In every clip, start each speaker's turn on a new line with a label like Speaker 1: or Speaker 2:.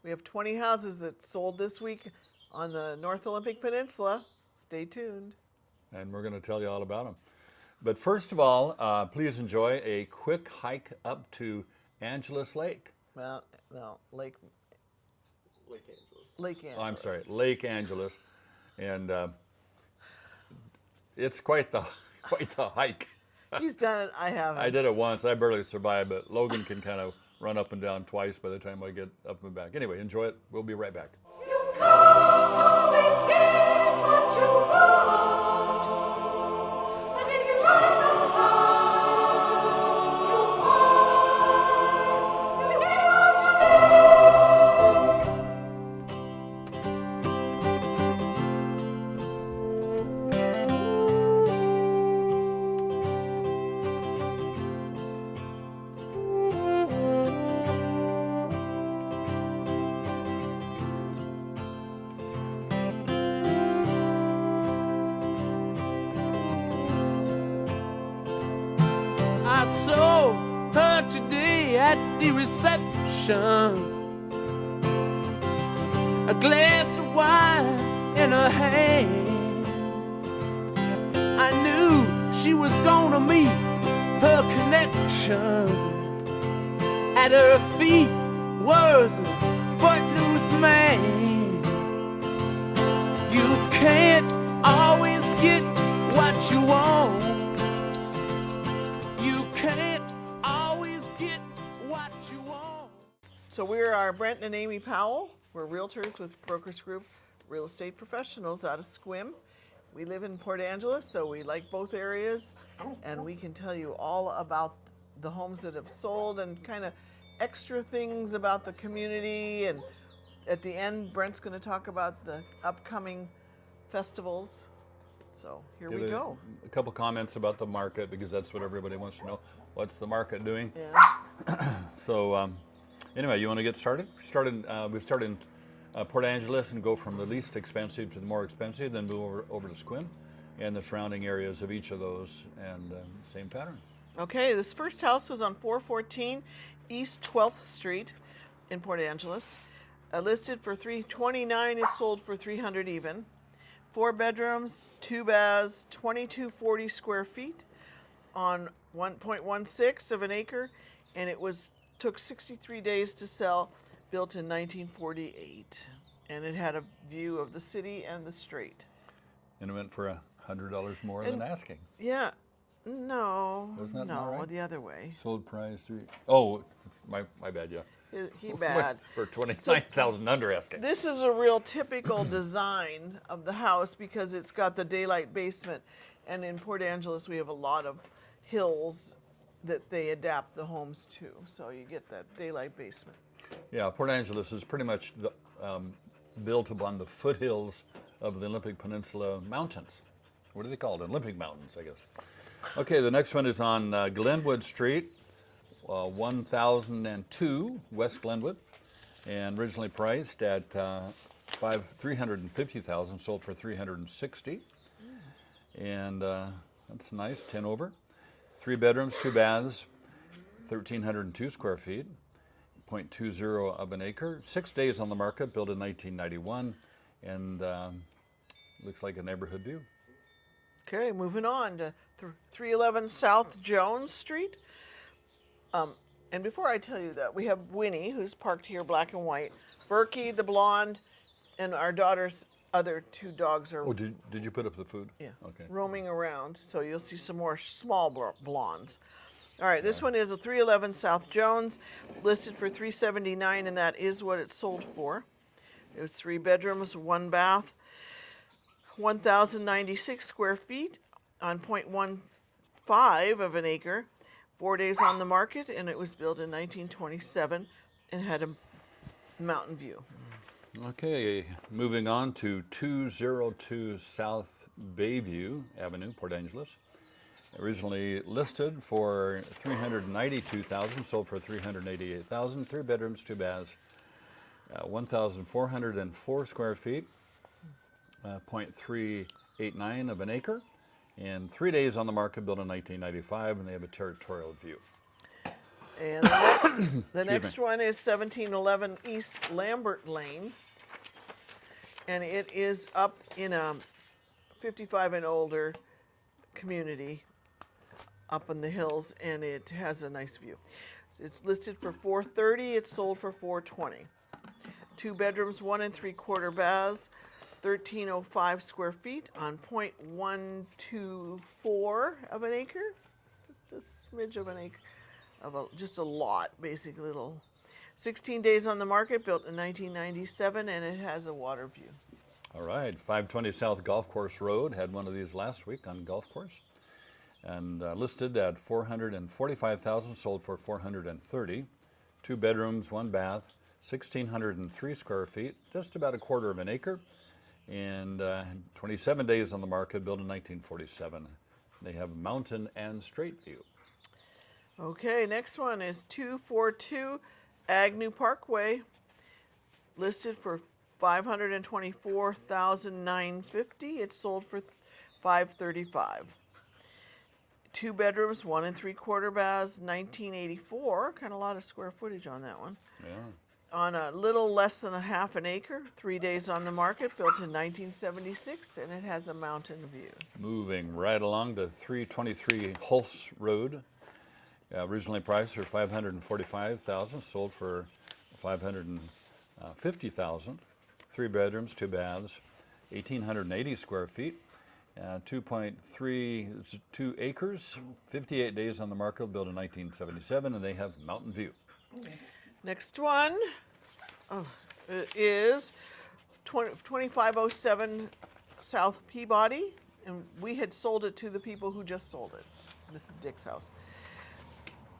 Speaker 1: We have 20 houses that sold this week on the North Olympic Peninsula. Stay tuned.
Speaker 2: And we're going to tell you all about them. But first of all, please enjoy a quick hike up to Angeles Lake.
Speaker 1: Well, no, Lake
Speaker 3: Angeles.
Speaker 1: Angeles.
Speaker 2: Oh, I'm sorry, Lake Angeles. And it's quite the hike.
Speaker 1: He's done it. I haven't.
Speaker 2: I did it once. I barely survived, but Logan can kind of run up and down twice by the time I get up and back. Anyway, enjoy it. We'll be right back.
Speaker 4: You can't always get what you want, and if you try so hard, you'll find you get
Speaker 5: I saw her today at the reception, a glass of wine in her hand. I knew she was gonna meet her connection. At her feet was a footloose man. You can't always get what you want. You can't always get what you want.
Speaker 1: So we are Brent and Amy Powell. We're realtors with Brokers Group Real Estate Professionals out of Sequim. We live in Port Angeles, so we like both areas, and we can tell you all about the homes that have sold and kind of extra things about the community. And at the end, Brent's going to talk about the upcoming festivals. So here we go.
Speaker 2: A couple comments about the market, because that's what everybody wants to know. What's the market doing?
Speaker 1: Yeah.
Speaker 2: So anyway, you want to get started? We start in Port Angeles and go from the least expensive to the more expensive, then move over to Sequim and the surrounding areas of each of those, and same pattern.
Speaker 1: Okay, this first house was on 414 East 12th Street in Port Angeles. Listed for $329, it sold for $300 even. 4 bedrooms, 2 baths, 2240 square feet on 1.16 of an acre, and it took 63 days to sell, built in 1948. And it had a view of the city and the strait.
Speaker 2: And it went for $100 more than asking.
Speaker 1: Yeah, no,
Speaker 2: Isn't that not right?
Speaker 1: the other way.
Speaker 2: Sold price 3. Oh, my bad. Yeah.
Speaker 1: He bad.
Speaker 2: For 29,000 under asking.
Speaker 1: This is a real typical design of the house because it's got the daylight basement. And in Port Angeles, we have a lot of hills that they adapt the homes to. So you get that daylight basement.
Speaker 2: Yeah, Port Angeles is pretty much built upon the foothills of the Olympic Peninsula mountains. What do they call it? Olympic Mountains, I guess. Okay, the next one is on Glenwood Street, 1002 West Glenwood, and originally priced at $350,000, sold for $360,000, and that's nice, 10 over. 3 bedrooms, 2 baths, 1,302 square feet, 0.20 of an acre. 6 days on the market, built in 1991, and looks like a neighborhood view.
Speaker 1: Okay, moving on to 311 South Jones Street. And before I tell you that, we have Winnie, who's parked here, black and white. Berkey, the blonde, and our daughter's other 2 dogs are
Speaker 2: Oh, did you put up the food?
Speaker 1: yeah,
Speaker 2: Okay.
Speaker 1: roaming around. So you'll see some more small blondes. All right, this one is a 311 South Jones, listed for $379, and that is what it sold for. It was 3 bedrooms, 1 bath, 1,096 square feet on 0.15 of an acre, 4 days on the market, and it was built in 1927 and had a mountain view.
Speaker 2: Okay, moving on to 202 South Bayview Avenue, Port Angeles. Originally listed for $392,000, sold for $388,000. 3 bedrooms, 2 baths, 1,404 square feet, 0.389 of an acre, and 3 days on the market, built in 1995, and they have a territorial view.
Speaker 1: And the next one is 1711 East Lambert Lane, and it is up in a 55 and older community up in the hills, and it has a nice view. It's listed for $430. It's sold for $420. 2 bedrooms, 1 3/4 baths, 1305 square feet on 0.124 of an acre, just a smidge of an acre, just a lot, basically. Little. 16 days on the market, built in 1997, and it has a water view.
Speaker 2: All right, 520 South Golf Course Road, had one of these last week on golf course. And listed at $445,000, sold for $430. 2 bedrooms, 1 bath, 1,603 square feet, just about a quarter of an acre. And 27 days on the market, built in 1947. They have mountain and straight view.
Speaker 1: Okay, next one is 242 Agnew Parkway, listed for $524,950. It's sold for $535. 2 bedrooms, 1 3/4 baths, 1984. Kind of a lot of square footage on that one.
Speaker 2: Yeah.
Speaker 1: On a little less than a half an acre, 3 days on the market, built in 1976, and it has a mountain view.
Speaker 2: Moving right along to 323 Hulse Road. Originally priced for $545,000, sold for $550,000. 3 bedrooms, 2 baths, 1,880 square feet, 2.32 acres, 58 days on the market, built in 1977, and they have mountain view.
Speaker 1: Next one is 2507 South Peabody, and we had sold it to the people who just sold it. This is Dick's house.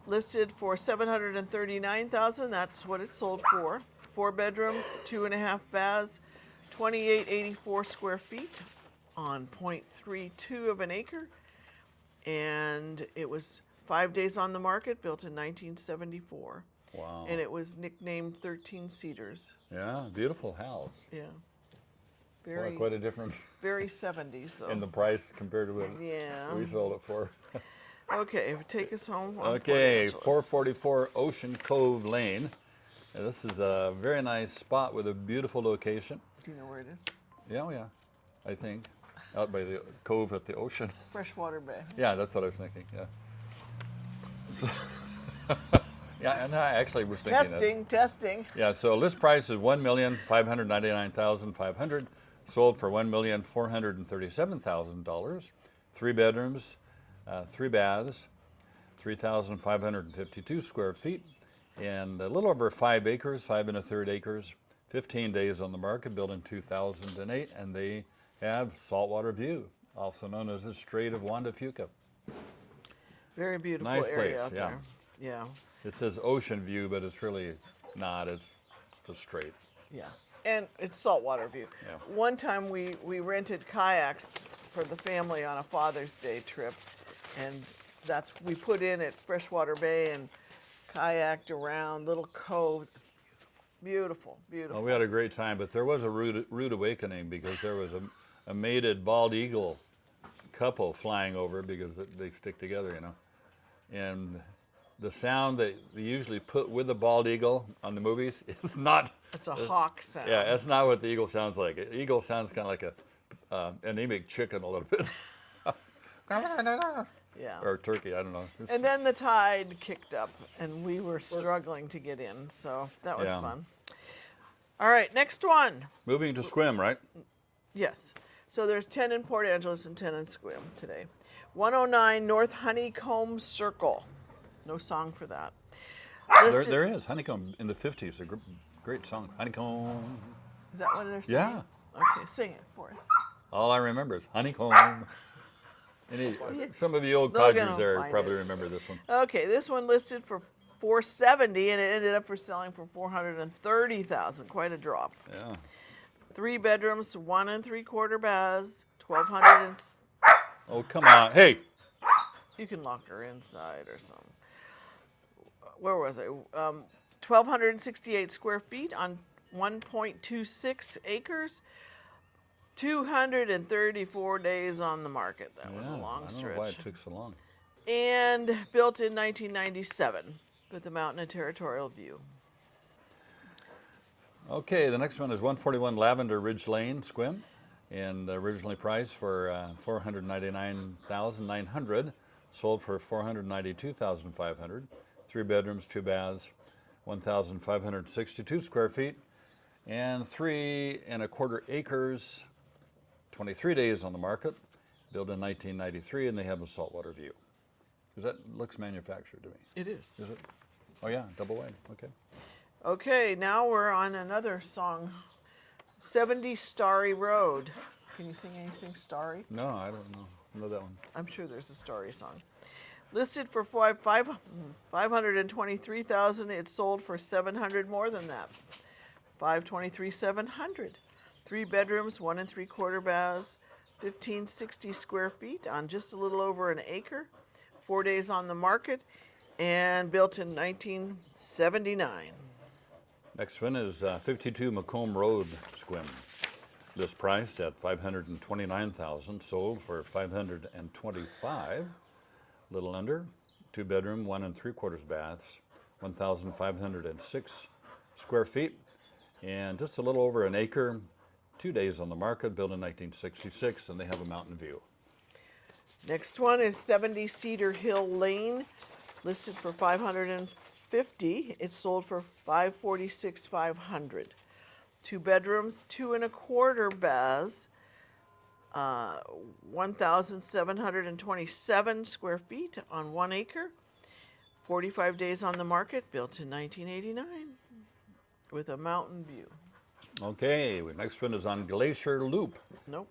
Speaker 1: Listed for $739,000. That's what it sold for. 4 bedrooms, 2.5 baths, 2,884 square feet on 0.32 of an acre, and it was 5 days on the market, built in 1974.
Speaker 2: Wow.
Speaker 1: And it was nicknamed 13 Cedars.
Speaker 2: Yeah, beautiful house.
Speaker 1: Yeah.
Speaker 2: Boy,
Speaker 1: Very,
Speaker 2: quite a difference
Speaker 1: very 70s though.
Speaker 2: in the price compared to what
Speaker 1: Yeah.
Speaker 2: we sold it for.
Speaker 1: Okay, take us home. on
Speaker 2: Okay,
Speaker 1: Port Angeles.
Speaker 2: 444 Ocean Cove Lane. Now, this is a very nice spot with a beautiful location.
Speaker 1: Do you know where it is?
Speaker 2: Yeah, oh yeah, I think. Out by the cove at the ocean.
Speaker 1: Freshwater Bay.
Speaker 2: Yeah, that's what I was thinking, yeah. So, yeah, and I actually was thinking
Speaker 1: Testing.
Speaker 2: Yeah, so list price is $1,599,500, sold for $1,437,000. 3 bedrooms, 3 baths, 3,552 square feet, and a little over 5 acres, 5 1/3 acres. 15 days on the market, built in 2008, and they have saltwater view, also known as the Strait of Juan de Fuca.
Speaker 1: Very beautiful
Speaker 2: Nice
Speaker 1: area
Speaker 2: place,
Speaker 1: out
Speaker 2: yeah.
Speaker 1: there. Yeah.
Speaker 2: It says ocean view, but it's really not. It's the strait.
Speaker 1: Yeah. And it's saltwater view.
Speaker 2: Yeah.
Speaker 1: One time we rented kayaks for the family on a Father's Day trip, and we put in at Freshwater Bay and kayaked around little coves. It's beautiful, beautiful.
Speaker 2: Well, we had a great time, but there was a rude awakening because there was a mated bald eagle couple flying over because they stick together, you know. And the sound that they usually put with the bald eagle on the movies is not.
Speaker 1: It's a hawk sound.
Speaker 2: Yeah, that's not what the eagle sounds like. An eagle sounds kind of like a anemic chicken a little bit.
Speaker 1: Yeah.
Speaker 2: Or turkey, I don't know.
Speaker 1: And then the tide kicked up, and we were struggling to get in, so that was
Speaker 2: Yeah.
Speaker 1: fun. All right, next one.
Speaker 2: Moving to Sequim, right?
Speaker 1: Yes. So there's 10 in Port Angeles and 10 in Sequim today. 109 North Honeycomb Circle. No song for that. Listed-
Speaker 2: There is. Honeycomb in the 50s, a great song. Honeycomb.
Speaker 1: Is that what they're saying?
Speaker 2: Yeah.
Speaker 1: Okay, sing it for us.
Speaker 2: All I remember is honeycomb. Some of the old
Speaker 1: Logan
Speaker 2: codgers
Speaker 1: will
Speaker 2: there
Speaker 1: find
Speaker 2: probably
Speaker 1: it.
Speaker 2: remember this one.
Speaker 1: Okay, this one listed for $470, and it ended up for selling for $430,000. Quite a drop.
Speaker 2: Yeah.
Speaker 1: 3 bedrooms, 1 3/4 baths, 1,200 and
Speaker 2: Oh, come on. Hey.
Speaker 1: you can lock her inside or something. Where was I? 1,268 square feet on 1.26 acres. 234 days on the market. That was a long
Speaker 2: I don't
Speaker 1: stretch.
Speaker 2: know why it took so long.
Speaker 1: And built in 1997. with a mountain and territorial view.
Speaker 2: Okay, the next one is 141 Lavender Ridge Lane, Sequim, and originally priced for $499,900, sold for $492,500. 3 bedrooms, 2 baths, 1,562 square feet, and 3¼ acres, 23 days on the market, built in 1993, and they have a saltwater view. Because that looks manufactured to me.
Speaker 1: It is.
Speaker 2: Is it? Oh yeah, double wide, okay.
Speaker 1: Okay, now we're on another song, 70 Starry Road. Can you sing anything starry?
Speaker 2: No, I don't know. I know that one.
Speaker 1: I'm sure there's a starry song. Listed for 523,000. It's sold for 700 more than that. 523,700. 3 bedrooms, 1 3/4 baths, 1,560 square feet on just a little over an acre. 4 days on the market, and built in 1979.
Speaker 2: Next one is 52 Macomb Road, Sequim. List priced at $529,000, sold for $525,000, a little under. 2 bedroom, 1 3/4 baths, 1,506 square feet, and just a little over an acre. 2 days on the market, built in 1966, and they have a mountain view.
Speaker 1: Next one is 70 Cedar Hill Lane, listed for $550,000. It's sold for $546,500. 2 bedrooms, 2 1/4 baths, 1,727 square feet on 1 acre. 45 days on the market, built in 1989, with a mountain view.
Speaker 2: Okay, next one is on Glacier Loop.
Speaker 1: Nope,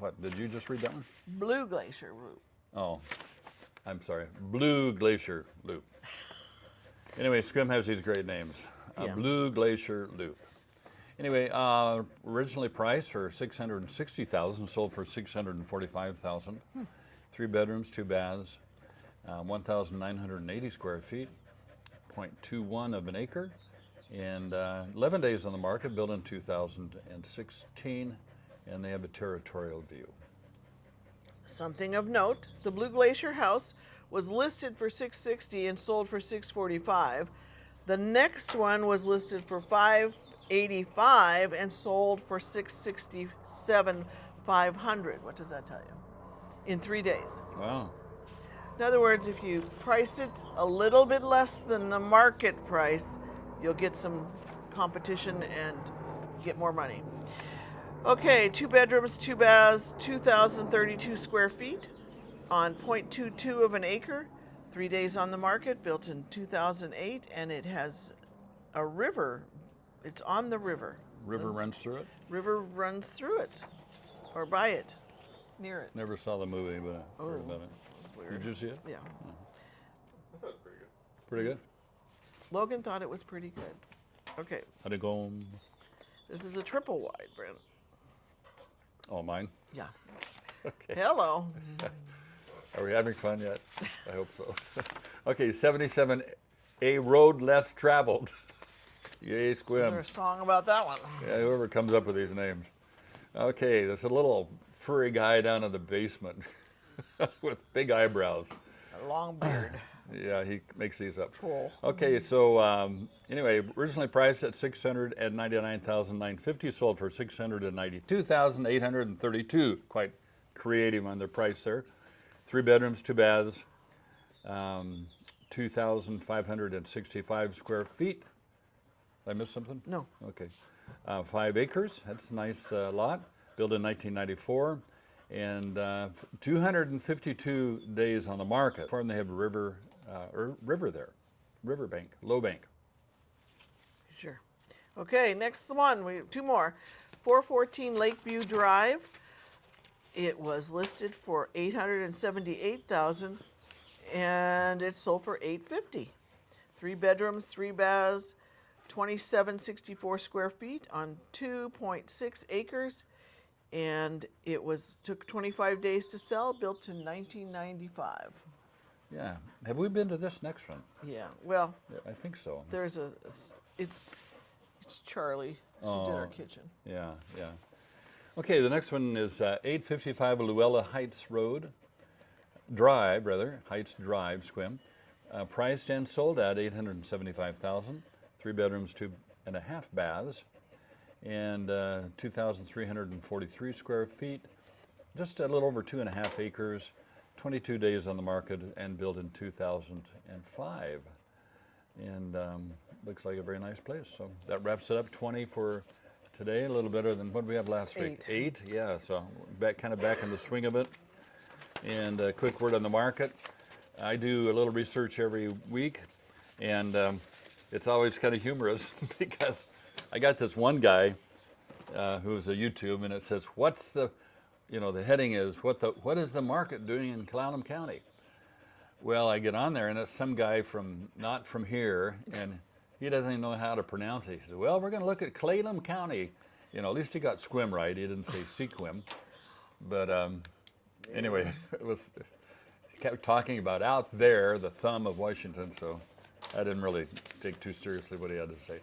Speaker 2: What, did you just read that one?
Speaker 1: Blue Glacier Route.
Speaker 2: Oh, I'm sorry. Blue Glacier Loop. Anyway, Sequim has these great names.
Speaker 1: Yeah.
Speaker 2: Blue Glacier Loop. Anyway, originally priced for $660,000, sold for $645,000. 3 bedrooms, 2 baths, 1,980 square feet, 0.21 of an acre, and 11 days on the market, built in 2016, and they have a territorial view.
Speaker 1: Something of note, the Blue Glacier house was listed for $660,000 and sold for $645,000. The next one was listed for $585,000 and sold for $667,500. What does that tell you? In 3 days.
Speaker 2: Wow.
Speaker 1: In other words, if you price it a little bit less than the market price, you'll get some competition and get more money. Okay, 2 bedrooms, 2 baths, 2,032 square feet on 0.22 of an acre. 3 days on the market, built in 2008, and it has a river. It's on the river.
Speaker 2: River runs through it?
Speaker 1: River runs through it, or by it, near it.
Speaker 2: Never saw the movie, but I heard about it.
Speaker 1: It's weird.
Speaker 2: Did you see it?
Speaker 1: Yeah.
Speaker 3: I thought it was pretty good.
Speaker 2: Pretty good?
Speaker 1: Logan thought it was pretty good. Okay,
Speaker 2: How'd it go?
Speaker 1: this is a triple wide, Brent.
Speaker 2: Oh, mine?
Speaker 1: Yeah.
Speaker 2: Okay.
Speaker 1: Hello.
Speaker 2: Are we having fun yet? I hope so. Okay, 77A Road Less Traveled. Yay,
Speaker 1: Is there a
Speaker 2: Sequim.
Speaker 1: song about that one?
Speaker 2: Yeah, whoever comes up with these names. Okay, there's a little furry guy down in the basement with big eyebrows.
Speaker 1: A long beard.
Speaker 2: Yeah, he makes these up.
Speaker 1: Troll.
Speaker 2: Okay, so anyway, originally priced at $699,950, sold for $692,832. Quite creative on their price there. 3 bedrooms, 2 baths, 2,565 square feet. Did I miss something?
Speaker 1: No.
Speaker 2: Okay. 5 acres. That's a nice lot. Built in 1994. And 252 days on the market. And they have a river there. Riverbank, low bank.
Speaker 1: Sure. Okay, next one. We have 2 more. 414 Lakeview Drive. It was listed for $878,000, and it sold for $850,000. 3 bedrooms, 3 baths, 2,764 square feet on 2.6 acres, and it took 25 days to sell. Built in 1995.
Speaker 2: Yeah. Have we been to this next one?
Speaker 1: Yeah. Well,
Speaker 2: Yeah, I think so.
Speaker 1: there's it's Charlie. She did our kitchen.
Speaker 2: Yeah, yeah. Okay, the next one is 855 Luella Heights Drive, Heights Drive, Sequim. Priced and sold at $875,000. 3 bedrooms, 2.5 baths, and 2,343 square feet. Just a little over 2.5 acres. 22 days on the market and built in 2005. And looks like a very nice place. So that wraps it up. 20 for today, a little better than what did we have last week? 8, yeah. So kind of back in the swing of it. And a quick word on the market. I do a little research every week, and it's always kind of humorous because I got this one guy who's a YouTube, and it says, "What's the," the heading is, "What is the market doing in Clallam County?" Well, I get on there, and it's some guy not from here, and he doesn't even know how to pronounce it. He says, "Well, we're going to look at Clallam County." At least he got Sequim right. He didn't say Sequim, but anyway, he kept talking about out there, the thumb of Washington, so I didn't really take too seriously what he had to say.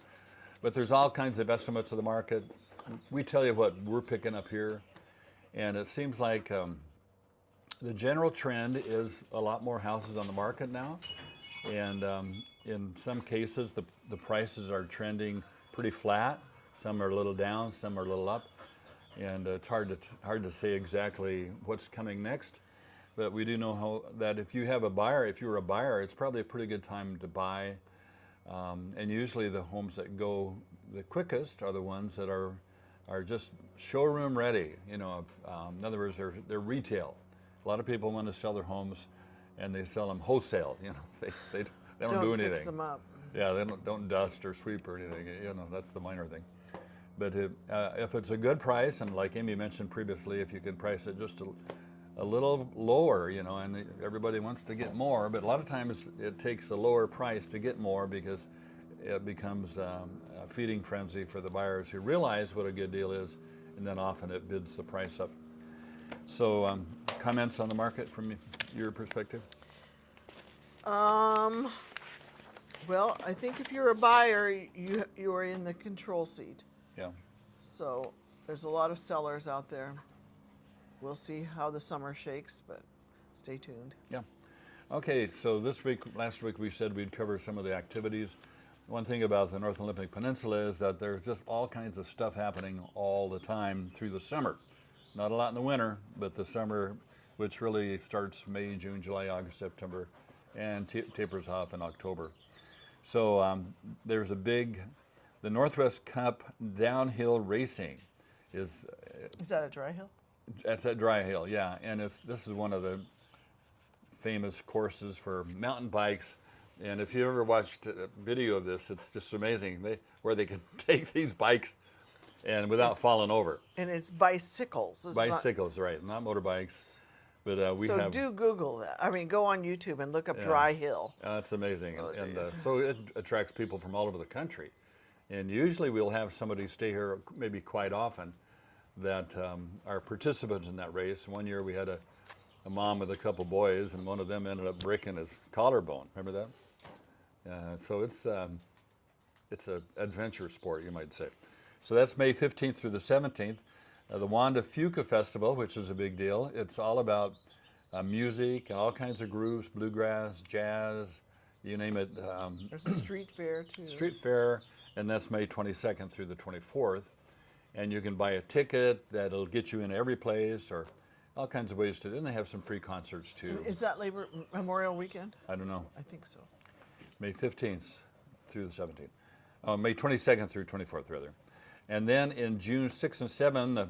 Speaker 2: But there's all kinds of estimates of the market. We tell you what we're picking up here, and it seems like the general trend is a lot more houses on the market now, and in some cases the prices are trending pretty flat. Some are a little down, some are a little up, and it's hard to say exactly what's coming next. But we do know that if you're a buyer, it's probably a pretty good time to buy. And usually the homes that go the quickest are the ones that are just showroom ready. In other words, they're retail. A lot of people want to sell their homes, and they sell them wholesale. They don't do anything.
Speaker 1: Fix them up.
Speaker 2: Yeah, they don't dust or sweep or anything. That's the minor thing. But if it's a good price, and like Amy mentioned previously, if you can price it just a little lower, and everybody wants to get more, but a lot of times it takes a lower price to get more because it becomes a feeding frenzy for the buyers who realize what a good deal is, and then often it bids the price up. So comments on the market from your perspective?
Speaker 1: Well, I think if you're a buyer, you are in the control seat.
Speaker 2: Yeah.
Speaker 1: So there's a lot of sellers out there. We'll see how the summer shakes, but stay tuned.
Speaker 2: Yeah. Okay, so last week we said we'd cover some of the activities. One thing about the North Olympic Peninsula is that there's just all kinds of stuff happening all the time through the summer. Not a lot in the winter, but the summer, which really starts May, June, July, August, September, and tapers off in October. So there's the Northwest Cup downhill racing is
Speaker 1: that a dry hill?
Speaker 2: That's at Dry Hill, yeah, and this is one of the famous courses for mountain bikes. And if you ever watched a video of this, it's just amazing where they can take these bikes and without falling over.
Speaker 1: And it's bicycles.
Speaker 2: Bicycles, right? Not motorbikes, but
Speaker 1: So do Google that. I mean, go on YouTube and look up Dry Hill.
Speaker 2: That's amazing, and so it attracts people from all over the country. And usually we'll have somebody stay here, maybe quite often, that are participants in that race. One year we had a mom with a couple boys, and one of them ended up breaking his collarbone. Remember that? So it's an adventure sport, you might say. So that's May 15th through the 17th. The Wanda Fuca Festival, which is a big deal. It's all about music and all kinds of groups, bluegrass, jazz, you name it.
Speaker 1: There's a street fair too.
Speaker 2: Street fair, and that's May 22nd through the 24th. And you can buy a ticket that'll get you in every place, or all kinds of ways to. Then they have some free concerts too.
Speaker 1: Is that Memorial Weekend?
Speaker 2: I don't know.
Speaker 1: I think so.
Speaker 2: May 15th through the 17th. May 22nd through 24th, rather. And then in June 6th and 7th, the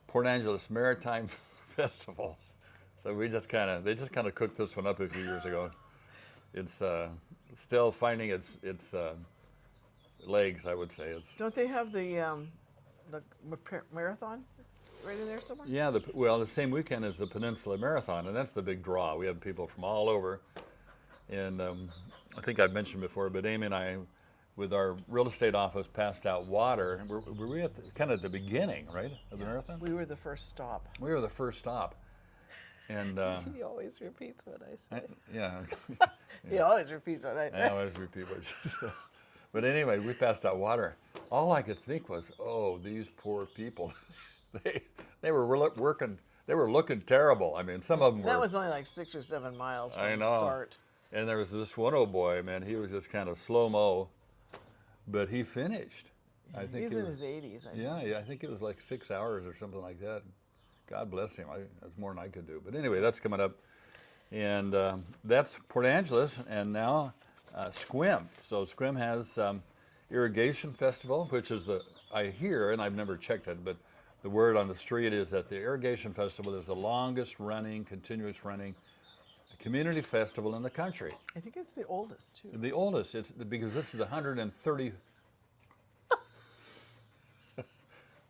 Speaker 2: Port Angeles Maritime Festival. So they just kind of cooked this one up a few years ago. It's still finding its legs, I would say.
Speaker 1: Don't they have the marathon right in there somewhere?
Speaker 2: Yeah, the same weekend as the Peninsula Marathon, and that's the big draw. We have people from all over, and I think I've mentioned before, but Amy and I, with our real estate office, passed out water. Were we kind of at the beginning, right, of the marathon?
Speaker 1: We were the first stop.
Speaker 2: We were the first stop, and
Speaker 1: He always repeats what I say.
Speaker 2: yeah,
Speaker 1: He always repeats what I say.
Speaker 2: I always repeat what you say. But anyway, we passed out water. All I could think was, oh, these poor people. they were working. They were looking terrible. I mean, some of them were.
Speaker 1: That was only like 6 or 7 miles from
Speaker 2: I
Speaker 1: the
Speaker 2: know.
Speaker 1: start.
Speaker 2: And there was this one old boy, man, he was just kind of slow-mo, but he finished. I think
Speaker 1: He's
Speaker 2: it
Speaker 1: in
Speaker 2: was,
Speaker 1: his 80s. I
Speaker 2: yeah,
Speaker 1: think.
Speaker 2: yeah, I think it was like 6 hours or something like that. God bless him. That's more than I could do. But anyway, that's coming up. And that's Port Angeles, and now Sequim. So Sequim has Irrigation Festival, which is I hear, and I've never checked it, but the word on the street is that the Irrigation Festival is the longest running, continuous running community festival in the country.
Speaker 1: I think it's the oldest too.
Speaker 2: The oldest, because this is the 130.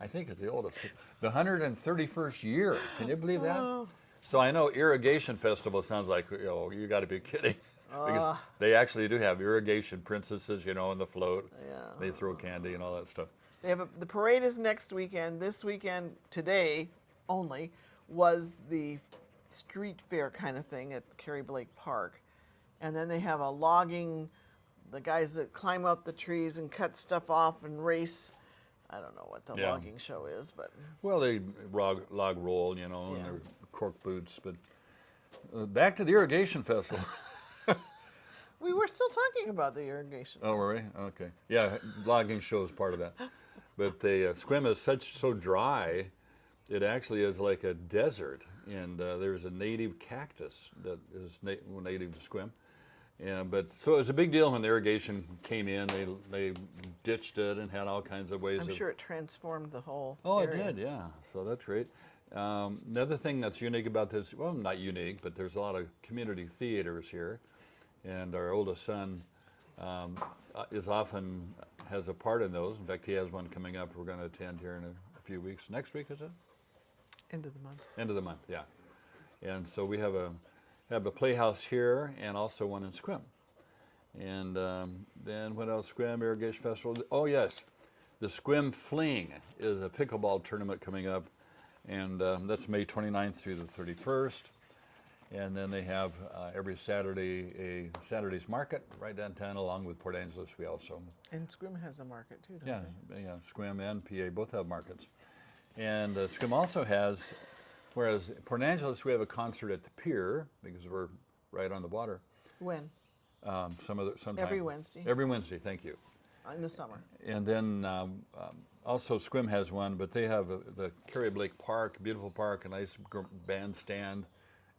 Speaker 2: I think it's the oldest. The 131st year. Can you believe that?
Speaker 1: Oh.
Speaker 2: So I know Irrigation Festival sounds like, you got to be kidding. Because they actually do have irrigation princesses, in the float.
Speaker 1: Yeah.
Speaker 2: They throw candy and all that stuff.
Speaker 1: They have the parade is next weekend. This weekend, today only, was the street fair kind of thing at Carrie Blake Park. And then they have a logging, the guys that climb up the trees and cut stuff off and race. I don't know what the
Speaker 2: Yeah.
Speaker 1: logging show is, but
Speaker 2: Well, they log roll, and
Speaker 1: Yeah.
Speaker 2: their cork boots. But back to the Irrigation Festival.
Speaker 1: we were still talking about the irrigation.
Speaker 2: Oh, were we? Okay. Yeah, logging show is part of that. But the Sequim is so dry, it actually is like a desert. And there's a native cactus that is native to Sequim. Yeah, so it was a big deal when the irrigation came in. They ditched it and had all kinds of ways.
Speaker 1: I'm sure it transformed the whole
Speaker 2: Oh,
Speaker 1: area.
Speaker 2: it did, yeah. So that's great. Another thing that's unique about this, well, not unique, but there's a lot of community theaters here. And our oldest son has a part in those. In fact, he has one coming up we're going to attend here in a few weeks. Next week, is it?
Speaker 1: End of the month.
Speaker 2: End of the month, yeah. And so we have a playhouse here and also one in Sequim. And then what else? Sequim Irrigation Festival. Oh, yes. The Sequim Fling is a pickleball tournament coming up. And that's May 29th through the 31st. And then they have every Saturday a Saturday's market right downtown along with Port Angeles. We also.
Speaker 1: And Sequim has a market too, don't
Speaker 2: Yeah,
Speaker 1: they?
Speaker 2: yeah. Sequim and PA both have markets. And Sequim also has, whereas Port Angeles we have a concert at the pier because we're right on the water.
Speaker 1: When?
Speaker 2: Sometime.
Speaker 1: Every Wednesday.
Speaker 2: Every Wednesday, thank you.
Speaker 1: In the summer.
Speaker 2: And then also Sequim has one, but they have the Carrie Blake Park, beautiful park, a nice bandstand,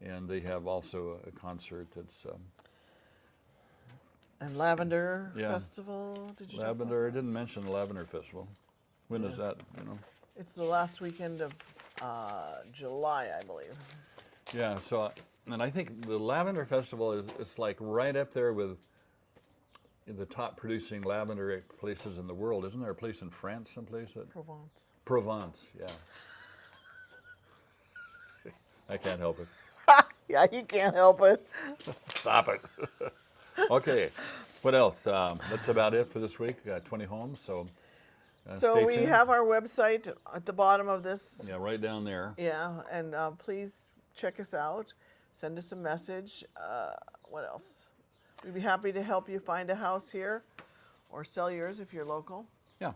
Speaker 2: and they have also a concert that's
Speaker 1: And Lavender
Speaker 2: Yeah.
Speaker 1: Festival. Did you talk about
Speaker 2: Lavender. I didn't mention the Lavender Festival. When is that?
Speaker 1: It's the last weekend of July, I believe.
Speaker 2: Yeah. So, and I think the Lavender Festival it's like right up there with the top producing lavender places in the world. Isn't there a place in France, someplace that?
Speaker 1: Provence.
Speaker 2: Provence. Yeah. I can't help it.
Speaker 1: Yeah, you can't help it.
Speaker 2: Stop it. Okay. What else? That's about it for this week. 20 homes. So.
Speaker 1: So
Speaker 2: stay
Speaker 1: we
Speaker 2: tuned.
Speaker 1: have our website at the bottom of this.
Speaker 2: Yeah, right down there.
Speaker 1: Yeah, and please check us out. Send us a message. What else? We'd be happy to help you find a house here or sell yours if you're local.
Speaker 2: Yeah.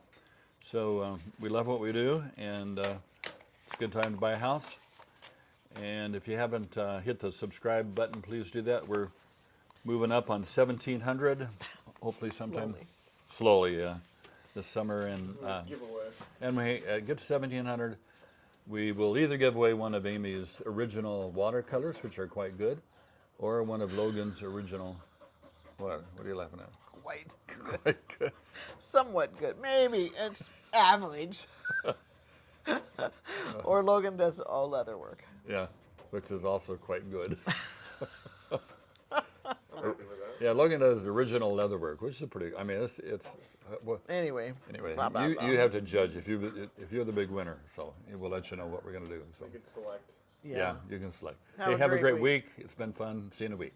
Speaker 2: So we love what we do, and it's a good time to buy a house. And if you haven't hit the subscribe button, please do that. We're moving up on 1,700, hopefully sometime. Slowly, yeah. This summer, and we get to 1,700. We will either give away one of Amy's original watercolors, which are quite good, or one of Logan's original. What are you laughing at?
Speaker 1: Quite good.
Speaker 2: Quite good.
Speaker 1: Somewhat good. Maybe it's average. Or Logan does all leather work.
Speaker 2: Yeah, which is also quite good.
Speaker 3: I'm happy with that.
Speaker 2: Yeah, Logan does original leatherwork, which is pretty. I mean, it's well,
Speaker 1: Anyway.
Speaker 2: anyway.
Speaker 1: blah, blah, blah.
Speaker 2: You have to judge if you're the big winner. So we'll let you know what we're gonna do. So
Speaker 3: We could select.
Speaker 2: yeah, you can select.
Speaker 1: Have
Speaker 2: Hey,
Speaker 1: a
Speaker 2: have a
Speaker 1: great
Speaker 2: great week. It's been fun. See you in a week.